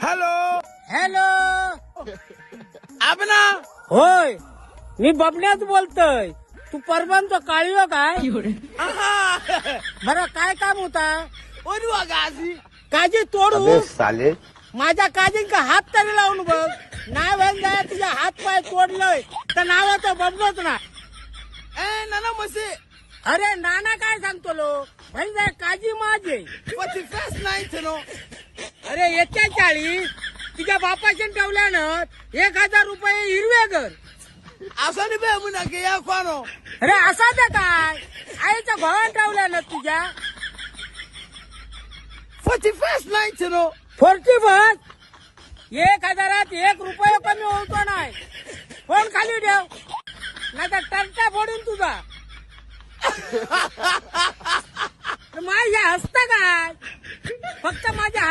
Hello hello. आबना होय, मी बबण्याच बोलतोय. तू परवांचा काळीव काय? बरं, काय काम होता? ओनवा गाजी काजी तोडू? साले माझ्या काजींका हात तरी लावून बघ. नाही व्हायला जाय तुझ्या हात पाय तोडलंय तर नावाचं बबनच ना. ए नाना मसे अरे नाना काय सांगतो लो भाई, जाय काजी माझे. पती फेस नाही नो अरे 41 तुझ्या बापाशी ठेवल्यानं 1000 रुपये हिरवे घर. असं नाही बे म्हणा की या कोणो अरे असा ते काय आईच्या घोळात ठेवल्यानं तुझ्या पती फेस नाही नो 40 1000 1 रुपये कमी होतो नाही. फोन खाली ठेव नाही तर टर्चा फोडून तुझा. माझ्या हसता काय फक्त माझ्या